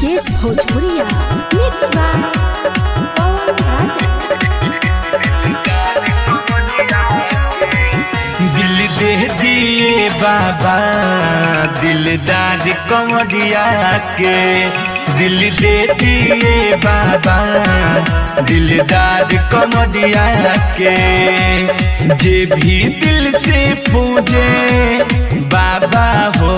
विकेश भोजपुरिया mix by पवन राजा। दिल दे दिए बाबा दिलदार कमरिया के, दिल दे दिए बाबा दिलदार कमरिया के। जे भी दिल से पूजे बाबा हो,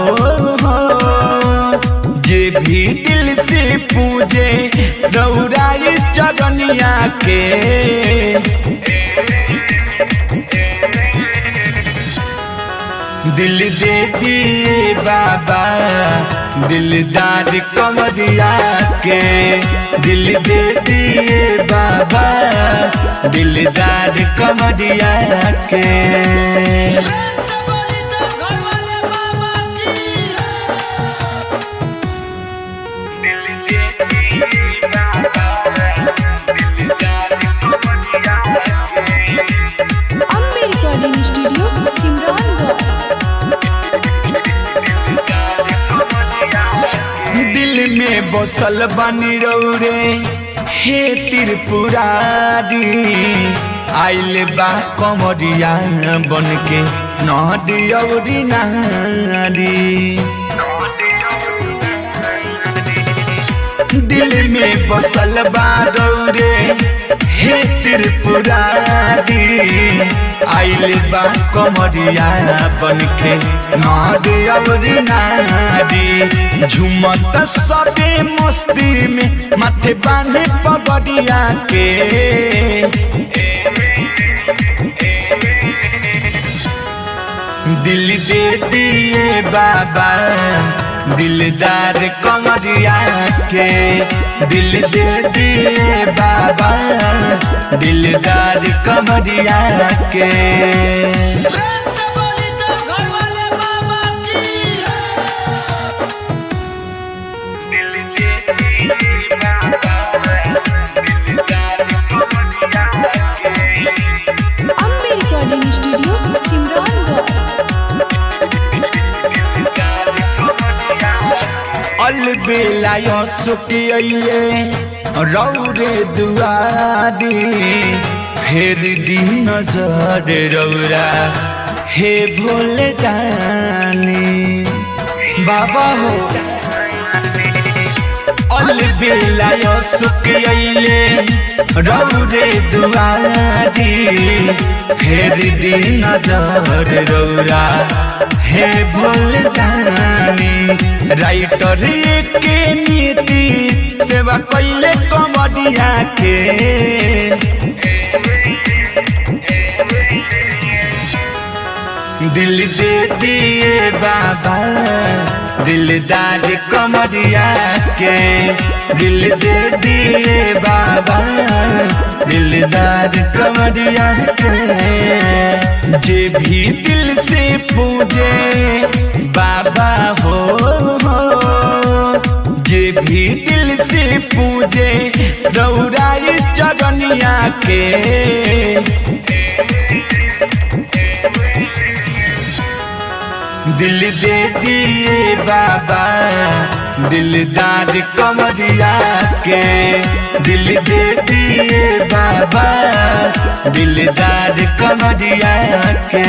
जे भी दिल से पूजे रौराई चरनिया के। दिल दे दिए बाबा दिलदार कमरिया के, दिल दे दिए बाबा दिलदार कमरिया के। Ambe recording studio Simran. दिल में बसल बनी रौरे हे त्रिपुरारी, आइल बा कमरिया बन के नौरी नारी। दिल में बसल बा रौरे हे त्रिपुरारी, आइल बा कमरिया बन के नौरी नारी। झुमत सबे मस्ती में माथे बांधे पगड़िया के। दिल दे दिए बाबा दिलदार कमरिया के, दिल दे दिए बाबा दिलदार कमरिया के। Ambe recording studio Simran. अलबेला सुखिए रौरे दुआरी, फेर दी नजर रौरा हे भोले दानी बाबा हो। अलबेला सुखिए रौरे दुआरी, फेर दी नजर रौरा हे भोले दानी। राइटर के नीति सेवा कैले कमरिया के। दिल दे दिए बाबा दिलदार कमरिया के, दिल दे दिए बाबा दिलदार कमरिया के। जे भी दिल से पूजे बाबा हो, जे भी दिल से पूजे रौराई चरनिया के। दिल दे दिए बाबा दिलदार कमरिया के, दिल दे दिए बाबा दिलदार कमरिया के।